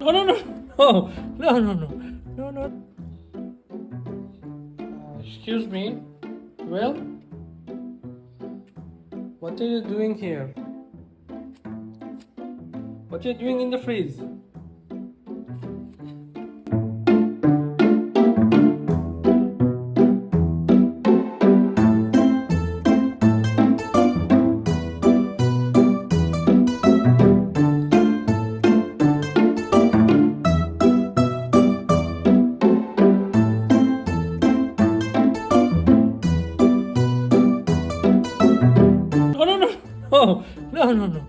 Oh, no, no, no, no, no, no, no, no. Excuse me. Well, what are you doing here? What are you doing in the freeze? Oh, no, no, no, no, no, no.